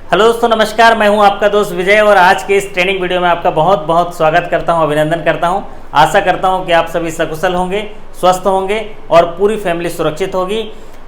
Hello दोस्तों, नमस्कार। मैं हूं आपका दोस्त विजय और आज के इस ट्रेनिंग वीडियो में आपका बहुत बहुत स्वागत करता हूं, अभिनंदन करता हूं। आशा करता हूं कि आप सभी सकुशल होंगे, स्वस्थ होंगे और पूरी फैमिली सुरक्षित होगी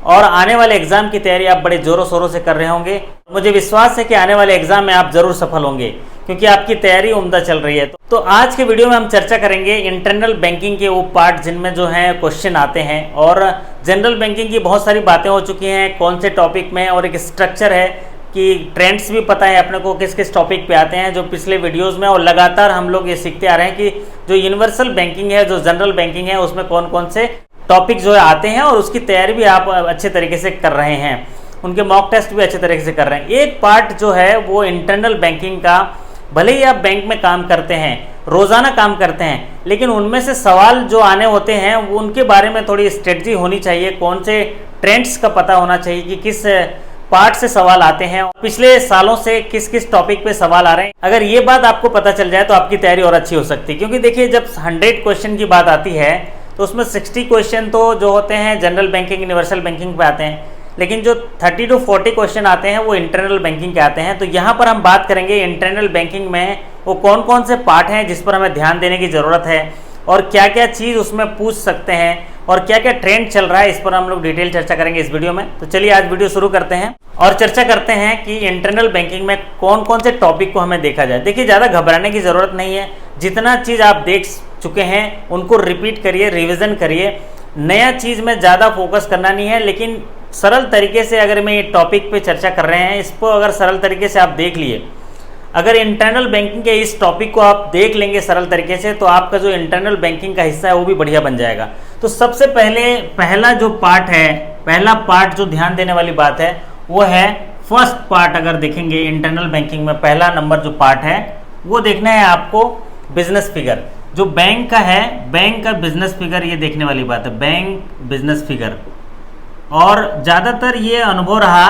और आने वाले एग्जाम की तैयारी आप बड़े जोरों शोरों से कर रहे होंगे। मुझे विश्वास है कि आने वाले एग्जाम में आप जरूर सफल होंगे क्योंकि आपकी तैयारी उम्दा चल रही है। तो आज के वीडियो में हम चर्चा करेंगे इंटरनल बैंकिंग के वो पार्ट जिनमें जो है क्वेश्चन आते हैं और जनरल बैंकिंग की बहुत सारी बातें हो चुकी हैं कौन से टॉपिक में, और एक स्ट्रक्चर है कि ट्रेंड्स भी पता है अपने को किस किस टॉपिक पे आते हैं जो पिछले वीडियोस में, और लगातार हम लोग ये सीखते आ रहे हैं कि जो यूनिवर्सल बैंकिंग है, जो जनरल बैंकिंग है, उसमें कौन कौन से टॉपिक जो है आते हैं और उसकी तैयारी भी आप अच्छे तरीके से कर रहे हैं, उनके मॉक टेस्ट भी अच्छे तरीके से कर रहे हैं। एक पार्ट जो है वो इंटरनल बैंकिंग का, भले ही आप बैंक में काम करते हैं, रोज़ाना काम करते हैं, लेकिन उनमें से सवाल जो आने होते हैं वो उनके बारे में थोड़ी स्ट्रेटजी होनी चाहिए, कौन से ट्रेंड्स का पता होना चाहिए कि किस पार्ट से सवाल आते हैं, पिछले सालों से किस किस टॉपिक पे सवाल आ रहे हैं। अगर ये बात आपको पता चल जाए तो आपकी तैयारी और अच्छी हो सकती है, क्योंकि देखिए जब 100 क्वेश्चन की बात आती है तो उसमें 60 क्वेश्चन तो जो होते हैं जनरल बैंकिंग, यूनिवर्सल बैंकिंग पे आते हैं, लेकिन जो 30 to 40 क्वेश्चन आते हैं वो इंटरनल बैंकिंग के आते हैं। तो यहाँ पर हम बात करेंगे इंटरनल बैंकिंग में वो कौन कौन से पार्ट हैं जिस पर हमें ध्यान देने की ज़रूरत है और क्या क्या चीज़ उसमें पूछ सकते हैं और क्या क्या ट्रेंड चल रहा है, इस पर हम लोग डिटेल चर्चा करेंगे इस वीडियो में। तो चलिए आज वीडियो शुरू करते हैं और चर्चा करते हैं कि इंटरनल बैंकिंग में कौन कौन से टॉपिक को हमें देखा जाए। देखिए ज़्यादा घबराने की ज़रूरत नहीं है, जितना चीज़ आप देख चुके हैं उनको रिपीट करिए, रिविज़न करिए। नया चीज़ में ज़्यादा फोकस करना नहीं है, लेकिन सरल तरीके से अगर मैं ये टॉपिक पे चर्चा कर रहे हैं, इसको अगर सरल तरीके से आप देख लिए, अगर इंटरनल बैंकिंग के इस टॉपिक को आप देख लेंगे सरल तरीके से, तो आपका जो इंटरनल बैंकिंग का हिस्सा है वो भी बढ़िया बन जाएगा। तो सबसे पहला जो पार्ट है, पहला पार्ट जो ध्यान देने वाली बात है वो है फर्स्ट पार्ट। अगर देखेंगे इंटरनल बैंकिंग में पहला नंबर जो पार्ट है वो देखना है आपको बिजनेस फिगर। जो बैंक का है, बैंक का बिजनेस फिगर, ये देखने वाली बात है, बैंक बिजनेस फिगर। और ज़्यादातर ये अनुभव रहा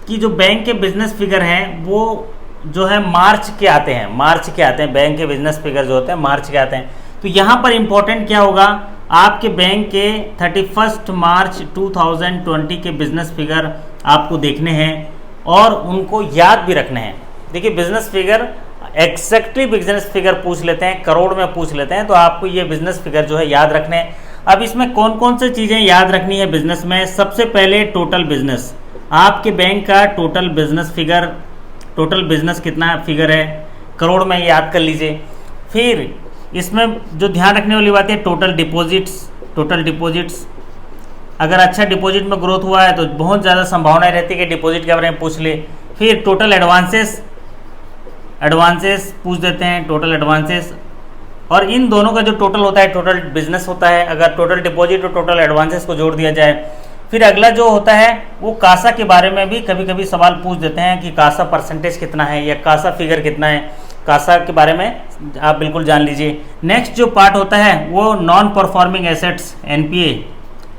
कि जो बैंक के बिजनेस फिगर हैं वो जो है मार्च के आते हैं, मार्च के आते हैं। बैंक के बिजनेस फिगर जो होते हैं मार्च के आते हैं। तो यहाँ पर इम्पोर्टेंट क्या होगा, आपके बैंक के 31 मार्च 2020 के बिजनेस फिगर आपको देखने हैं और उनको याद भी रखने हैं। देखिए business figure exactly business figure पूछ लेते हैं, करोड़ में पूछ लेते हैं, तो आपको ये बिजनेस फिगर जो है याद रखने हैं। अब इसमें कौन कौन सी चीज़ें याद रखनी है बिजनेस में। सबसे पहले टोटल बिजनेस, आपके बैंक का total business figure, total business कितना फिगर है करोड़ में, याद कर लीजिए। फिर इसमें जो ध्यान रखने वाली बात है टोटल डिपॉजिट्स, टोटल डिपॉजिट्स। अगर अच्छा डिपॉजिट में ग्रोथ हुआ है तो बहुत ज़्यादा संभावना रहती है कि डिपॉजिट के बारे में पूछ ले। फिर टोटल एडवांसेस, एडवांसेस पूछ देते हैं, टोटल एडवांसेस। और इन दोनों का जो टोटल होता है टोटल बिजनेस होता है। अगर टोटल डिपॉजिट और टोटल एडवांसेस को जोड़ दिया जाए, फिर अगला जो होता है वो कासा के बारे में भी कभी कभी सवाल पूछ देते हैं कि कासा परसेंटेज कितना है या कासा फिगर कितना है, कासा के बारे में आप बिल्कुल जान लीजिए। नेक्स्ट जो पार्ट होता है वो non performing assets, NPA,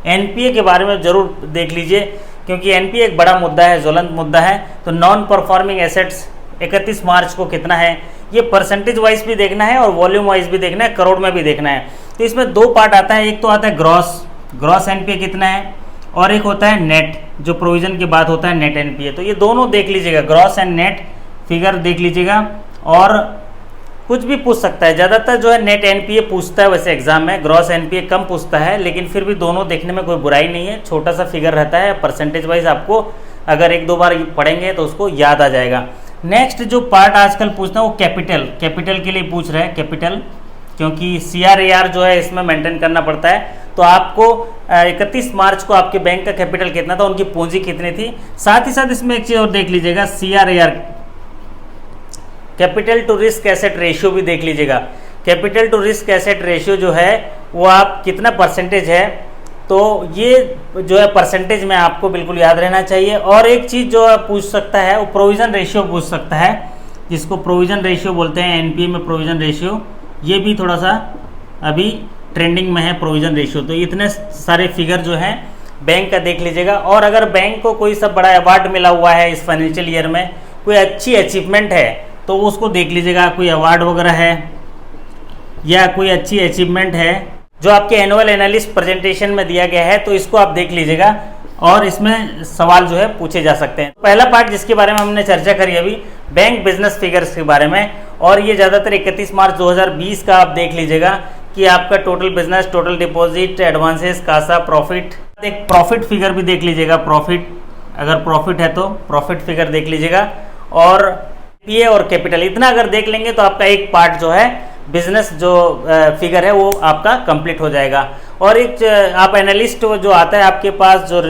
NPA के बारे में ज़रूर देख लीजिए क्योंकि एनपीए एक बड़ा मुद्दा है, ज्वलंत मुद्दा है। तो नॉन परफॉर्मिंग एसेट्स 31 मार्च को कितना है, ये परसेंटेज वाइज भी देखना है और वॉल्यूम वाइज भी देखना है, करोड़ में भी देखना है। तो इसमें दो पार्ट आता है, एक तो आता है ग्रॉस, ग्रॉस एनपीए कितना है, और एक होता है नेट, जो प्रोविजन की बात होता है नेट एनपीए। तो ये दोनों देख लीजिएगा, ग्रॉस एंड नेट फिगर देख लीजिएगा। और कुछ भी पूछ सकता है, ज़्यादातर जो है नेट एनपीए पूछता है वैसे एग्जाम में, ग्रॉस एनपीए कम पूछता है, लेकिन फिर भी दोनों देखने में कोई बुराई नहीं है। छोटा सा फिगर रहता है, परसेंटेज वाइज आपको अगर एक दो बार पढ़ेंगे तो उसको याद आ जाएगा। नेक्स्ट जो पार्ट आजकल पूछना है वो कैपिटल, कैपिटल के लिए पूछ रहे हैं, कैपिटल, क्योंकि CRAR जो है इसमें मेंटेन करना पड़ता है। तो आपको 31 मार्च को आपके बैंक का कैपिटल कितना था, उनकी पूंजी कितनी थी। साथ ही साथ इसमें एक चीज़ और देख लीजिएगा, CRAR, capital to risk asset ratio भी देख लीजिएगा। Capital to risk asset ratio जो है वो आप कितना परसेंटेज है, तो ये जो है परसेंटेज में आपको बिल्कुल याद रहना चाहिए। और एक चीज़ जो पूछ सकता है वो प्रोविज़न रेशियो पूछ सकता है, जिसको प्रोविज़न रेशियो बोलते हैं, एनपीए में प्रोविज़न रेशियो, ये भी थोड़ा सा अभी ट्रेंडिंग में है प्रोविज़न रेशियो। तो इतने सारे फिगर जो हैं बैंक का देख लीजिएगा। और अगर बैंक को कोई सब बड़ा अवार्ड मिला हुआ है इस फाइनेंशियल ईयर में, कोई अच्छी अचीवमेंट है तो उसको देख लीजिएगा, कोई अवार्ड वगैरह है या कोई अच्छी अचीवमेंट है जो आपके एनुअल एनालिस्ट प्रेजेंटेशन में दिया गया है, तो इसको आप देख लीजिएगा। और इसमें सवाल जो है पूछे जा सकते हैं। पहला पार्ट जिसके बारे में हमने चर्चा करी अभी, बैंक बिजनेस फिगर्स के बारे में, और ये ज़्यादातर 31 मार्च 2020 का आप देख लीजिएगा कि आपका total business, total deposit, advances, CASA, profit, एक प्रॉफिट फिगर भी देख लीजिएगा, प्रॉफिट अगर प्रॉफिट है तो प्रॉफिट फिगर देख लीजिएगा, और पीए और कैपिटल, इतना अगर देख लेंगे तो आपका एक पार्ट जो है बिजनेस जो फिगर है वो आपका कंप्लीट हो जाएगा। और एक आप एनालिस्ट जो आता है आपके पास जो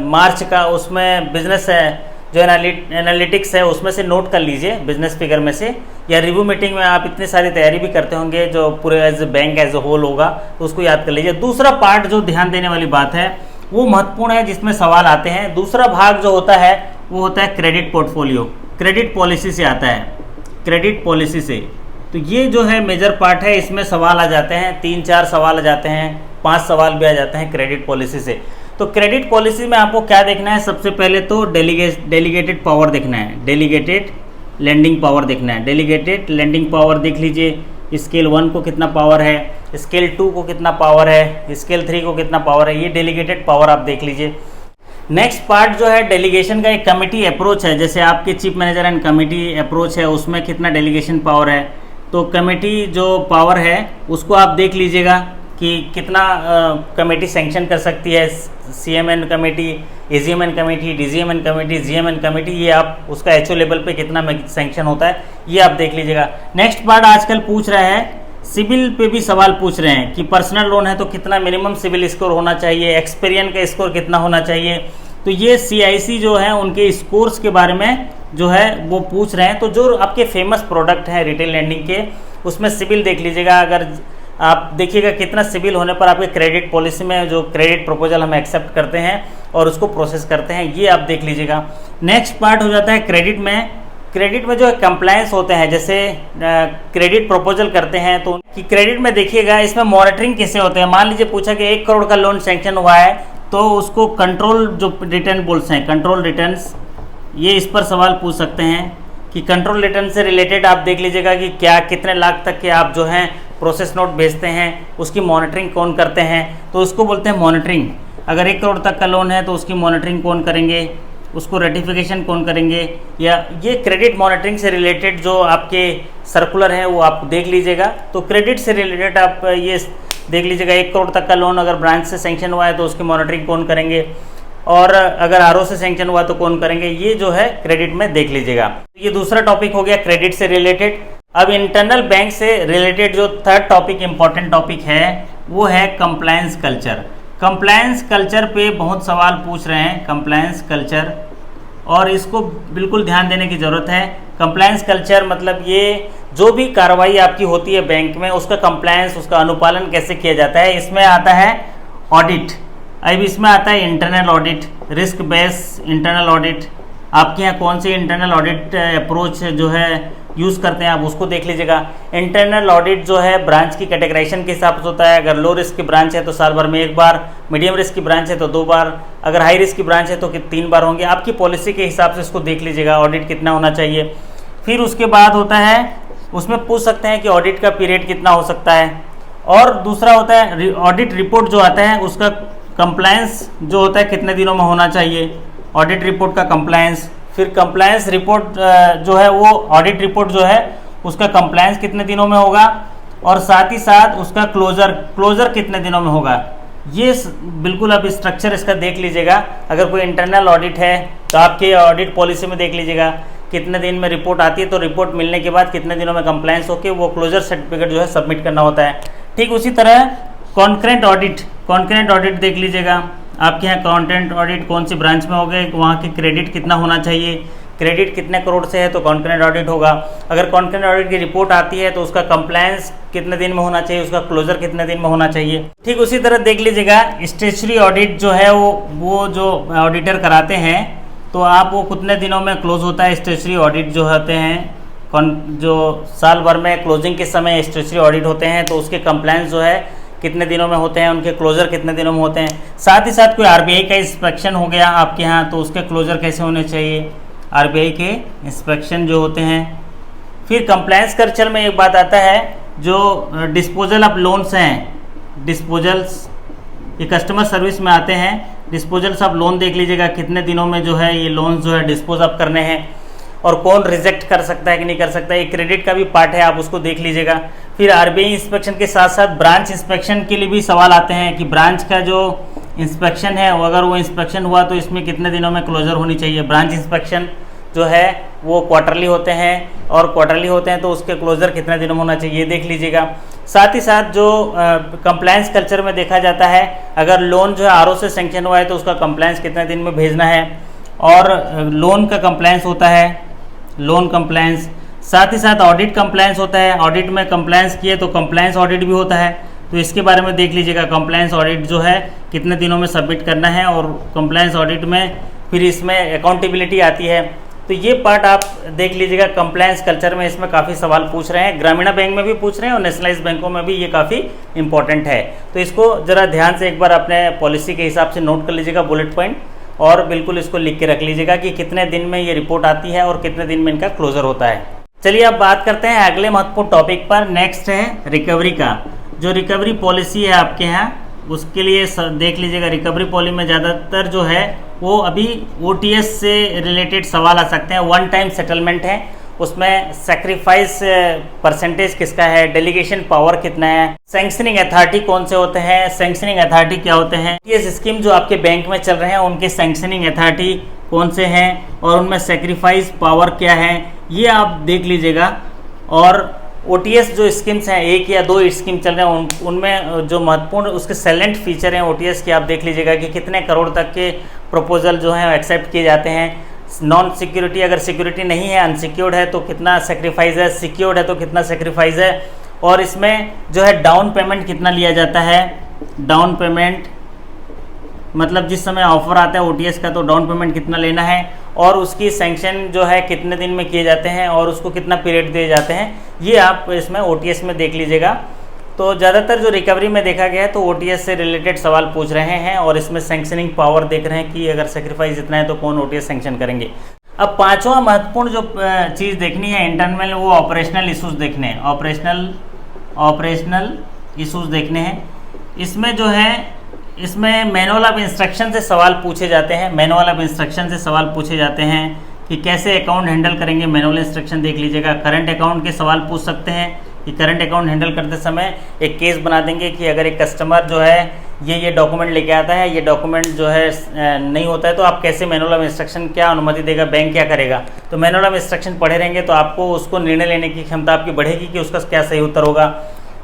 मार्च का, उसमें बिजनेस है जो एनालिटिक्स है उसमें से नोट कर लीजिए बिजनेस फिगर में से, या रिव्यू मीटिंग में आप इतनी सारी तैयारी भी करते होंगे जो पूरे as bank as a whole होगा, तो उसको याद कर लीजिए। दूसरा पार्ट जो ध्यान देने वाली बात है वो महत्वपूर्ण है, जिसमें सवाल आते हैं। दूसरा भाग जो होता है वो होता है क्रेडिट पोर्टफोलियो, क्रेडिट पॉलिसी से आता है, क्रेडिट पॉलिसी से। तो ये जो है मेजर पार्ट है, इसमें सवाल आ जाते हैं, 3-4 सवाल आ जाते हैं, 5 सवाल भी आ जाते हैं क्रेडिट पॉलिसी से। तो क्रेडिट पॉलिसी में आपको क्या देखना है, सबसे पहले तो डेलीगेटेड पावर देखना है, डेलीगेटेड लेंडिंग पावर देखना है। डेलीगेटेड लेंडिंग पावर देख लीजिए, स्केल 1 को कितना पावर है, स्केल 2 को कितना पावर है, स्केल 3 को कितना पावर है, ये डेलीगेटेड पावर आप देख लीजिए। नेक्स्ट पार्ट जो है डेलीगेशन का, एक कमेटी अप्रोच है, जैसे आपके chief manager and committee approach है, उसमें कितना डेलीगेशन पावर है। तो कमेटी जो पावर है उसको आप देख लीजिएगा कि कितना कमेटी सैंक्शन कर सकती है, CMN committee, AGMN committee, DGMN committee, GMN committee, ये आप उसका एचओ लेवल पे कितना सैंक्शन होता है ये आप देख लीजिएगा। नेक्स्ट पार्ट आजकल पूछ रहा है, सिविल पे भी सवाल पूछ रहे हैं कि पर्सनल लोन है तो कितना मिनिमम सिविल स्कोर होना चाहिए, एक्सपीरियन का स्कोर कितना होना चाहिए। तो ये सीआईसी जो है उनके स्कोर्स के बारे में जो है वो पूछ रहे हैं। तो जो आपके फेमस प्रोडक्ट हैं रिटेल लैंडिंग के, उसमें सिविल देख लीजिएगा। अगर आप देखिएगा कितना सिविल होने पर आपके क्रेडिट पॉलिसी में जो क्रेडिट प्रपोजल हम एक्सेप्ट करते हैं और उसको प्रोसेस करते हैं, ये आप देख लीजिएगा। नेक्स्ट पार्ट हो जाता है क्रेडिट में। क्रेडिट में जो कंप्लायंस होते हैं, जैसे क्रेडिट प्रपोजल करते हैं तो कि क्रेडिट में देखिएगा इसमें मॉनिटरिंग कैसे होते हैं। मान लीजिए पूछा कि 1 करोड़ का लोन सैंक्शन हुआ है तो उसको कंट्रोल जो रिटर्न बोलते हैं, कंट्रोल रिटर्न्स, ये इस पर सवाल पूछ सकते हैं कि कंट्रोल रिटर्न से रिलेटेड आप देख लीजिएगा कि क्या कितने लाख तक के आप जो हैं प्रोसेस नोट भेजते हैं, उसकी मॉनिटरिंग कौन करते हैं, तो उसको बोलते हैं मॉनिटरिंग। अगर 1 करोड़ तक का लोन है तो उसकी मॉनिटरिंग कौन करेंगे, उसको रेटिफिकेशन कौन करेंगे, या ये क्रेडिट मॉनिटरिंग से रिलेटेड जो आपके सर्कुलर हैं वो आप देख लीजिएगा। तो क्रेडिट से रिलेटेड आप ये देख लीजिएगा, 1 करोड़ तक का लोन अगर ब्रांच से सैंक्शन हुआ है तो उसकी मॉनिटरिंग कौन करेंगे, और अगर आरओ से सैंक्शन हुआ तो कौन करेंगे, ये जो है क्रेडिट में देख लीजिएगा। ये दूसरा टॉपिक हो गया क्रेडिट से रिलेटेड। अब इंटरनल बैंक से रिलेटेड जो थर्ड टॉपिक इंपॉर्टेंट टॉपिक है वो है कंप्लायंस कल्चर। कंप्लायंस कल्चर पे बहुत सवाल पूछ रहे हैं, कंप्लायंस कल्चर, और इसको बिल्कुल ध्यान देने की ज़रूरत है। कंप्लायंस कल्चर मतलब ये जो भी कार्रवाई आपकी होती है बैंक में उसका कंप्लायंस, उसका अनुपालन कैसे किया जाता है। इसमें आता है ऑडिट, अब इसमें आता है internal audit, risk base internal audit. आपके यहाँ कौन सी इंटरनल ऑडिट अप्रोच जो है यूज़ करते हैं आप उसको देख लीजिएगा। इंटरनल ऑडिट जो है ब्रांच की कैटेगराइजेशन के हिसाब से होता है। अगर लो रिस्क की ब्रांच है तो साल भर में 1 बार, मीडियम रिस्क की ब्रांच है तो 2 बार, अगर हाई रिस्क की ब्रांच है तो 3 बार होंगे। आपकी पॉलिसी के हिसाब से इसको देख लीजिएगा ऑडिट कितना होना चाहिए। फिर उसके बाद होता है, उसमें पूछ सकते हैं कि ऑडिट का पीरियड कितना हो सकता है। और दूसरा होता है ऑडिट रिपोर्ट जो आता है उसका कंप्लायंस जो होता है कितने दिनों में होना चाहिए, ऑडिट रिपोर्ट का कंप्लायंस। फिर कंप्लायंस रिपोर्ट जो है वो ऑडिट रिपोर्ट जो है उसका कंप्लायंस कितने दिनों में होगा, और साथ ही साथ उसका क्लोजर कितने दिनों में होगा। ये बिल्कुल आप स्ट्रक्चर इसका देख लीजिएगा। अगर कोई इंटरनल ऑडिट है तो आपके ऑडिट पॉलिसी में देख लीजिएगा कितने दिन में रिपोर्ट आती है, तो रिपोर्ट मिलने के बाद कितने दिनों में कंप्लायंस होकर वो क्लोजर सर्टिफिकेट जो है सबमिट करना होता है। ठीक उसी तरह कॉन्करेंट ऑडिट देख लीजिएगा। आपके यहाँ कॉन्करेंट ऑडिट कौन सी ब्रांच में हो गए, वहाँ की क्रेडिट कितना होना चाहिए, क्रेडिट कितने करोड़ से है तो कॉन्करेंट ऑडिट होगा। अगर कॉन्करेंट ऑडिट की रिपोर्ट आती है तो उसका कंप्लायंस कितने दिन में होना चाहिए, उसका क्लोजर कितने दिन में होना चाहिए। ठीक उसी तरह देख लीजिएगा स्टेचुटरी ऑडिट जो है वो जो ऑडिटर कराते हैं तो आप वो कितने दिनों में क्लोज होता है। स्टेचुटरी ऑडिट जो होते हैं जो साल भर में क्लोजिंग के समय स्टेचुटरी ऑडिट होते हैं तो उसके कंप्लायंस जो है कितने दिनों में होते हैं, उनके क्लोजर कितने दिनों में होते हैं। साथ ही साथ कोई आरबीआई का इंस्पेक्शन हो गया आपके यहाँ तो उसके क्लोजर कैसे होने चाहिए, आरबीआई के इंस्पेक्शन जो होते हैं। फिर कंप्लायंस कल्चर में एक बात आता है जो डिस्पोजल ऑफ लोन्स हैं, डिस्पोजल्स ये कस्टमर सर्विस में आते हैं। डिस्पोजल्स ऑफ लोन देख लीजिएगा, कितने दिनों में जो है ये लोन जो है डिस्पोज ऑफ करने हैं और कौन रिजेक्ट कर सकता है कि नहीं कर सकता है। ये क्रेडिट का भी पार्ट है, आप उसको देख लीजिएगा। फिर आरबीआई इंस्पेक्शन के साथ साथ ब्रांच इंस्पेक्शन के लिए भी सवाल आते हैं कि ब्रांच का जो इंस्पेक्शन है, अगर वो इंस्पेक्शन हुआ तो इसमें कितने दिनों में क्लोजर होनी चाहिए। ब्रांच इंस्पेक्शन जो है वो क्वार्टरली होते हैं और क्वार्टरली होते हैं तो उसके क्लोजर कितने दिनों में होना चाहिए, देख लीजिएगा। साथ ही साथ जो कंप्लायंस कल्चर में देखा जाता है, अगर लोन जो है आरओ से सेंक्शन हुआ है तो उसका कंप्लायंस कितने दिन में भेजना है, और लोन का कंप्लायंस होता है, लोन कंप्लायंस। साथ ही साथ ऑडिट कंप्लायंस होता है, ऑडिट में कंप्लायंस किए तो कंप्लायंस ऑडिट भी होता है, तो इसके बारे में देख लीजिएगा। कंप्लायंस ऑडिट जो है कितने दिनों में सबमिट करना है, और कंप्लायंस ऑडिट में फिर इसमें अकाउंटेबिलिटी आती है। तो ये पार्ट आप देख लीजिएगा। कंप्लायंस कल्चर में इसमें काफ़ी सवाल पूछ रहे हैं, ग्रामीण बैंक में भी पूछ रहे हैं और नेशनलाइज बैंकों में भी ये काफ़ी इंपॉर्टेंट है। तो इसको ज़रा ध्यान से एक बार अपने पॉलिसी के हिसाब से नोट कर लीजिएगा बुलेट पॉइंट, और बिल्कुल इसको लिख के रख लीजिएगा कि कितने दिन में ये रिपोर्ट आती है और कितने दिन में इनका क्लोजर होता है। चलिए अब बात करते हैं अगले महत्वपूर्ण टॉपिक पर। नेक्स्ट है रिकवरी का। जो रिकवरी पॉलिसी है आपके यहाँ, उसके लिए देख लीजिएगा। रिकवरी पॉलिसी में ज़्यादातर जो है वो अभी ओटीएस से रिलेटेड सवाल आ सकते हैं। वन टाइम सेटलमेंट है, उसमें सेक्रीफाइस परसेंटेज किसका है, डेलीगेशन पावर कितना है, सैंक्शनिंग अथॉरिटी कौन से होते हैं, सैंक्शनिंग अथॉरिटी क्या होते हैं, ये स्कीम जो आपके बैंक में चल रहे हैं उनके सैंक्शनिंग अथॉरिटी कौन से हैं और उनमें सेक्रीफाइस पावर क्या है, ये आप देख लीजिएगा। और ओटीएस जो स्कीम्स हैं, एक या दो स्कीम चल रहे हैं, उनमें जो महत्वपूर्ण उसके सेलेंट फीचर हैं ओटीएस के, आप देख लीजिएगा कि कितने करोड़ तक के प्रपोजल जो हैं एक्सेप्ट किए जाते हैं। नॉन सिक्योरिटी, अगर सिक्योरिटी नहीं है, अनसिक्योर्ड है तो कितना सेक्रीफाइस है, सिक्योर्ड है तो कितना सेक्रीफाइस है, और इसमें जो है डाउन पेमेंट कितना लिया जाता है। डाउन पेमेंट मतलब जिस समय ऑफर आता है ओटीएस का तो डाउन पेमेंट कितना लेना है, और उसकी सैंक्शन जो है कितने दिन में किए जाते हैं और उसको कितना पीरियड दिए जाते हैं, ये आप इसमें ओटीएस में देख लीजिएगा। तो ज़्यादातर जो रिकवरी में देखा गया है तो ओटीएस से रिलेटेड सवाल पूछ रहे हैं, और इसमें सैंक्शनिंग पावर देख रहे हैं कि अगर सेक्रीफाइस इतना है तो कौन ओटीएस सैंक्शन करेंगे। अब पांचवा महत्वपूर्ण जो चीज़ देखनी है इंटरनल, वो ऑपरेशनल इशूज़ देखने हैं। ऑपरेशनल इशूज़ देखने हैं। इसमें जो है इसमें मैनुअल ऑफ इंस्ट्रक्शन से सवाल पूछे जाते हैं। मैनुअल ऑफ इंस्ट्रक्शन से सवाल पूछे जाते हैं कि कैसे अकाउंट हैंडल करेंगे, मैनुअल इंस्ट्रक्शन देख लीजिएगा। करंट अकाउंट के सवाल पूछ सकते हैं कि करंट अकाउंट हैंडल करते समय एक केस बना देंगे कि अगर एक कस्टमर जो है ये डॉक्यूमेंट लेके आता है, ये डॉक्यूमेंट जो है नहीं होता है तो आप कैसे, मैनुअल ऑफ इंस्ट्रक्शन क्या अनुमति देगा, बैंक क्या करेगा। तो मैनुअल ऑफ इंस्ट्रक्शन पढ़े रहेंगे तो आपको उसको निर्णय लेने की क्षमता आपकी बढ़ेगी कि उसका क्या सही उत्तर होगा।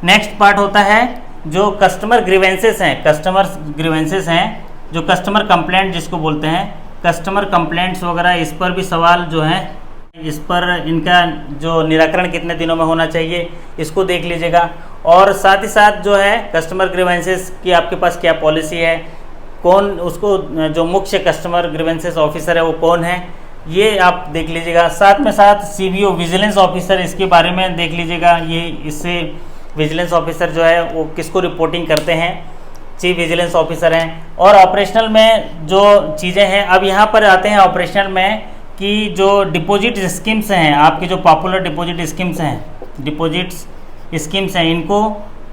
नेक्स्ट पार्ट होता है जो कस्टमर ग्रीवेंसेस हैं। कस्टमर ग्रीवेंसेस हैं जो कस्टमर कंप्लेंट जिसको बोलते हैं, कस्टमर कंप्लेंट्स वगैरह, इस पर भी सवाल जो है, इस पर इनका जो निराकरण कितने दिनों में होना चाहिए, इसको देख लीजिएगा। और साथ ही साथ जो है कस्टमर ग्रीवेंसेस की आपके पास क्या पॉलिसी है, कौन उसको जो मुख्य कस्टमर ग्रीवेंसेस ऑफिसर है वो कौन है, ये आप देख लीजिएगा। साथ में साथ सीवीओ विजिलेंस ऑफिसर, इसके बारे में देख लीजिएगा। ये इससे विजिलेंस ऑफिसर जो है वो किसको रिपोर्टिंग करते हैं, चीफ विजिलेंस ऑफिसर हैं। और ऑपरेशनल में जो चीज़ें हैं, अब यहाँ पर आते हैं ऑपरेशनल में कि जो डिपॉजिट स्कीम्स हैं, आपकी जो पॉपुलर डिपॉजिट स्कीम्स हैं, डिपॉजिट्स स्कीम्स हैं, इनको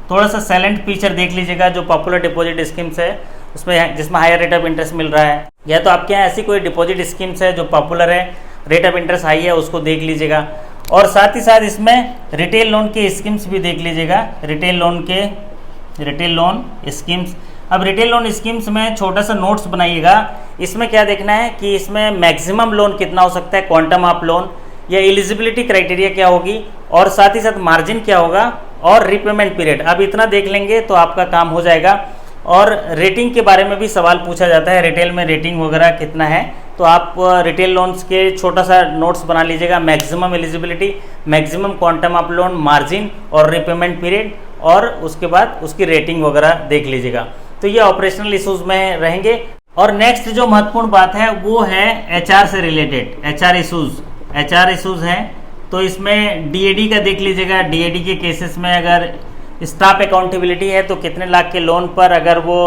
थोड़ा सा साइलेंट फीचर देख लीजिएगा। जो पॉपुलर डिपॉजिट स्कीम्स है उसमें जिसमें हायर रेट ऑफ इंटरेस्ट मिल रहा है, या तो आपके यहाँ ऐसी कोई डिपॉजिट स्कीम्स है जो पॉपुलर है, रेट ऑफ इंटरेस्ट हाई है, उसको देख लीजिएगा। और साथ ही साथ इसमें रिटेल लोन के स्कीम्स भी देख लीजिएगा। रिटेल लोन स्कीम्स, अब रिटेल लोन स्कीम्स में छोटा सा नोट्स बनाइएगा। इसमें क्या देखना है कि इसमें मैक्सिमम लोन कितना हो सकता है, क्वांटम ऑफ लोन, या एलिजिबिलिटी क्राइटेरिया क्या होगी, और साथ ही साथ मार्जिन क्या होगा, और रिपेमेंट पीरियड। अब इतना देख लेंगे तो आपका काम हो जाएगा। और रेटिंग के बारे में भी सवाल पूछा जाता है, रिटेल में रेटिंग वगैरह कितना है, तो आप रिटेल लोन्स के छोटा सा नोट्स बना लीजिएगा। Maximum eligibility, maximum quantum of loan, margin और रिपेमेंट पीरियड, और उसके बाद उसकी रेटिंग वगैरह देख लीजिएगा। तो ये ऑपरेशनल इशूज़ में रहेंगे। और नेक्स्ट जो महत्वपूर्ण बात है वो है एचआर से रिलेटेड, एचआर इशूज़ हैं। तो इसमें डीएडी का देख लीजिएगा। डीएडी के केसेस में अगर स्टाफ अकाउंटेबिलिटी है तो कितने लाख के लोन पर अगर वो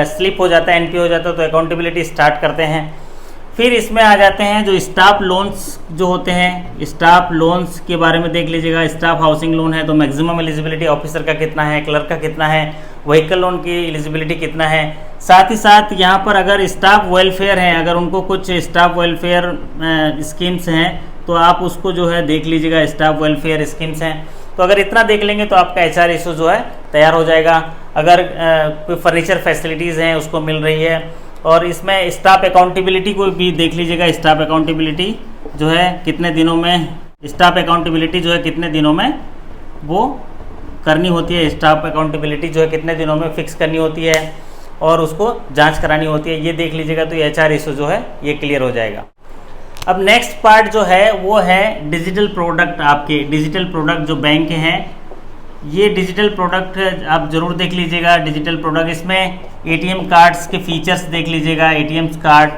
स्लिप हो जाता है, एनपी हो जाता है, तो अकाउंटेबिलिटी स्टार्ट करते हैं। फिर इसमें आ जाते हैं जो स्टाफ लोन्स जो होते हैं, स्टाफ लोन्स के बारे में देख लीजिएगा। स्टाफ हाउसिंग लोन है तो मैक्सिमम एलिजिबिलिटी ऑफिसर का कितना है, क्लर्क का कितना है, व्हीकल लोन की एलिजिबिलिटी कितना है, साथ ही साथ यहाँ पर अगर स्टाफ वेलफेयर है, अगर उनको कुछ स्टाफ वेलफेयर स्कीम्स हैं तो आप उसको जो है देख लीजिएगा, स्टाफ वेलफेयर स्कीम्स हैं। तो अगर इतना देख लेंगे तो आपका HR इशू जो है तैयार हो जाएगा। अगर कोई फर्नीचर फैसिलिटीज़ हैं उसको मिल रही है, और इसमें स्टाफ अकाउंटेबिलिटी को भी देख लीजिएगा। स्टाफ अकाउंटेबिलिटी जो है कितने दिनों में, स्टाफ अकाउंटेबिलिटी जो है कितने दिनों में वो करनी होती है, स्टाफ अकाउंटेबिलिटी जो है कितने दिनों में फिक्स करनी होती है और उसको जांच करानी होती है, ये देख लीजिएगा। तो HR इशू जो है ये क्लियर हो जाएगा। अब नेक्स्ट पार्ट जो है वो है डिजिटल प्रोडक्ट। आपके डिजिटल प्रोडक्ट जो बैंक के हैं, ये डिजिटल प्रोडक्ट आप ज़रूर देख लीजिएगा। डिजिटल प्रोडक्ट इसमें ATM कार्ड्स के फीचर्स देख लीजिएगा, ATM कार्ड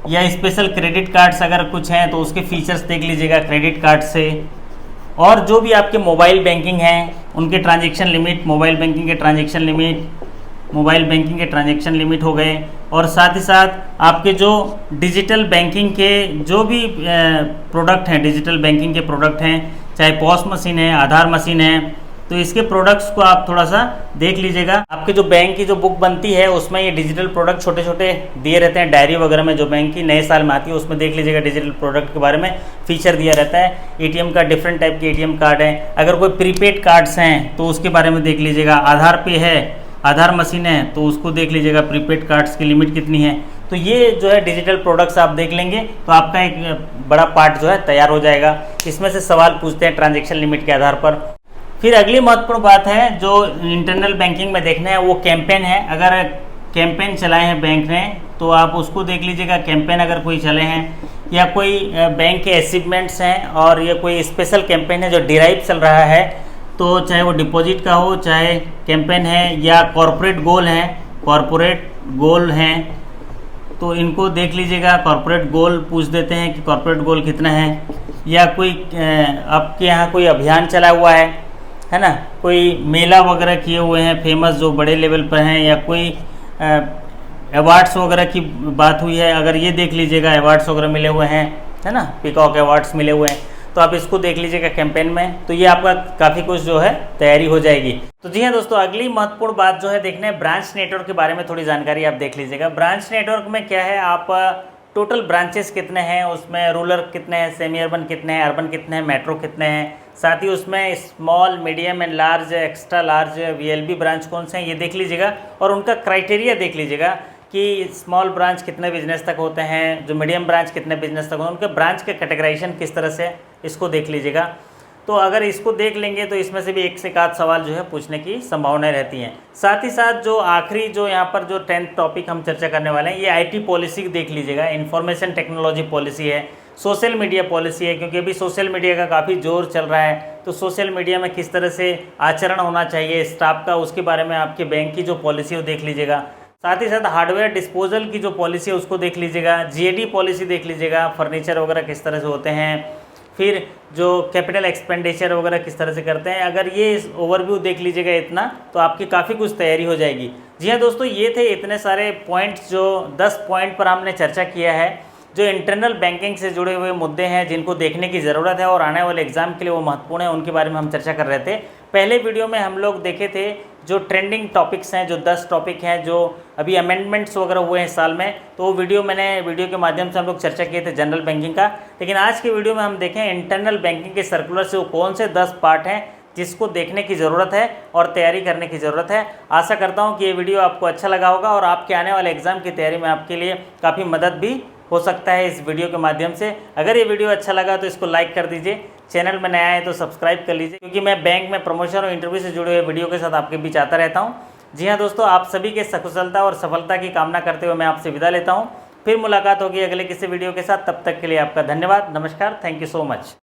या स्पेशल क्रेडिट कार्ड्स अगर कुछ हैं तो उसके फीचर्स देख लीजिएगा क्रेडिट कार्ड से। और जो भी आपके मोबाइल बैंकिंग हैं उनके ट्रांजेक्शन लिमिट, मोबाइल बैंकिंग के ट्रांजेक्शन लिमिट हो गए। और साथ ही साथ आपके जो डिजिटल बैंकिंग के जो भी प्रोडक्ट हैं, डिजिटल बैंकिंग के प्रोडक्ट हैं, चाहे पॉस मशीन है, आधार मशीन है, तो इसके प्रोडक्ट्स को आप थोड़ा सा देख लीजिएगा। आपके जो बैंक की जो बुक बनती है उसमें ये डिजिटल प्रोडक्ट छोटे छोटे दिए रहते हैं, डायरी वगैरह में जो बैंक की नए साल में आती है उसमें देख लीजिएगा डिजिटल प्रोडक्ट के बारे में फीचर दिया रहता है। ATM का डिफरेंट टाइप के ATM कार्ड है, अगर कोई प्रीपेड कार्ड्स हैं तो उसके बारे में देख लीजिएगा। आधार पे है, आधार मशीन है तो उसको देख लीजिएगा, प्रीपेड कार्ड्स की लिमिट कितनी है। तो ये जो है डिजिटल प्रोडक्ट्स आप देख लेंगे तो आपका एक बड़ा पार्ट जो है तैयार हो जाएगा। इसमें से सवाल पूछते हैं ट्रांजैक्शन लिमिट के आधार पर। फिर अगली महत्वपूर्ण बात है जो इंटरनल बैंकिंग में देखना है वो कैंपेन है। अगर कैंपेन चलाए हैं बैंक ने तो आप उसको देख लीजिएगा। कैंपेन अगर कोई चले हैं या कोई बैंक के अचीवमेंट्स हैं और ये कोई स्पेशल कैंपेन है जो डिराइव चल रहा है, तो चाहे वो डिपॉजिट का हो, चाहे कैंपेन है या कॉरपोरेट गोल हैं, तो इनको देख लीजिएगा। कॉरपोरेट गोल पूछ देते हैं कि कॉरपोरेट गोल कितना है, या कोई आपके यहाँ कोई अभियान चला हुआ है ना, कोई मेला वगैरह किए हुए हैं फेमस जो बड़े लेवल पर हैं, या कोई अवार्ड्स वगैरह की बात हुई है, अगर ये देख लीजिएगा अवार्ड्स वगैरह मिले हुए हैं, है ना, पीकॉक अवार्ड्स मिले हुए हैं, तो आप इसको देख लीजिएगा कैंपेन में। तो ये आपका काफ़ी कुछ जो है तैयारी हो जाएगी। तो जी हाँ दोस्तों, अगली महत्वपूर्ण बात जो है देखना है ब्रांच नेटवर्क के बारे में थोड़ी जानकारी आप देख लीजिएगा। ब्रांच नेटवर्क में क्या है, आप टोटल ब्रांचेस कितने हैं, उसमें रूरल कितने हैं, सेमी अर्बन कितने हैं, अर्बन कितने हैं, मेट्रो कितने हैं, साथ ही उसमें small, medium and large, extra large, VLB branch कौन से हैं ये देख लीजिएगा। और उनका क्राइटेरिया देख लीजिएगा कि स्मॉल ब्रांच कितने बिजनेस तक होते हैं, जो मीडियम ब्रांच कितने बिजनेस तक होते हैं, उनके ब्रांच के कैटेगराइजेशन किस तरह से, इसको देख लीजिएगा। तो अगर इसको देख लेंगे तो इसमें से भी एक से एक आध सवाल जो है पूछने की संभावनाएं रहती हैं। साथ ही साथ जो आखिरी जो यहाँ पर जो 10th टॉपिक हम चर्चा करने वाले हैं, ये IT पॉलिसी देख लीजिएगा। इंफॉर्मेशन टेक्नोलॉजी पॉलिसी है, सोशल मीडिया पॉलिसी है, क्योंकि अभी सोशल मीडिया का काफ़ी जोर चल रहा है, तो सोशल मीडिया में किस तरह से आचरण होना चाहिए स्टाफ का, उसके बारे में आपके बैंक की जो पॉलिसी है वो देख लीजिएगा। साथ ही साथ हार्डवेयर डिस्पोजल की जो पॉलिसी है उसको देख लीजिएगा। GAD पॉलिसी देख लीजिएगा, फर्नीचर वगैरह किस तरह से होते हैं, फिर जो कैपिटल एक्सपेंडिचर वगैरह किस तरह से करते हैं। अगर ये ओवरव्यू देख लीजिएगा इतना, तो आपकी काफ़ी कुछ तैयारी हो जाएगी। जी हाँ दोस्तों, ये थे इतने सारे पॉइंट्स, जो 10 पॉइंट पर हमने चर्चा किया है, जो इंटरनल बैंकिंग से जुड़े हुए मुद्दे हैं जिनको देखने की ज़रूरत है और आने वाले एग्जाम के लिए वो महत्वपूर्ण है, उनके बारे में हम चर्चा कर रहे थे। पहले वीडियो में हम लोग देखे थे जो ट्रेंडिंग टॉपिक्स हैं, जो 10 टॉपिक हैं जो अभी अमेंडमेंट्स वगैरह हुए हैं इस साल में, तो वो वीडियो के माध्यम से हम लोग चर्चा किए थे जनरल बैंकिंग का। लेकिन आज के वीडियो में हम देखें इंटरनल बैंकिंग के सर्कुलर से वो कौन से 10 पार्ट हैं जिसको देखने की ज़रूरत है और तैयारी करने की ज़रूरत है। आशा करता हूँ कि ये वीडियो आपको अच्छा लगा होगा और आपके आने वाले एग्जाम की तैयारी में आपके लिए काफ़ी मदद भी हो सकता है इस वीडियो के माध्यम से। अगर ये वीडियो अच्छा लगा तो इसको लाइक कर दीजिए, चैनल में नया है तो सब्सक्राइब कर लीजिए, क्योंकि मैं बैंक में प्रमोशन और इंटरव्यू से जुड़े हुए वीडियो के साथ आपके बीच आता रहता हूँ। जी हाँ दोस्तों, आप सभी के सकुशलता और सफलता की कामना करते हुए मैं आपसे विदा लेता हूँ। फिर मुलाकात होगी अगले किसी वीडियो के साथ, तब तक के लिए आपका धन्यवाद, नमस्कार, थैंक यू सो मच।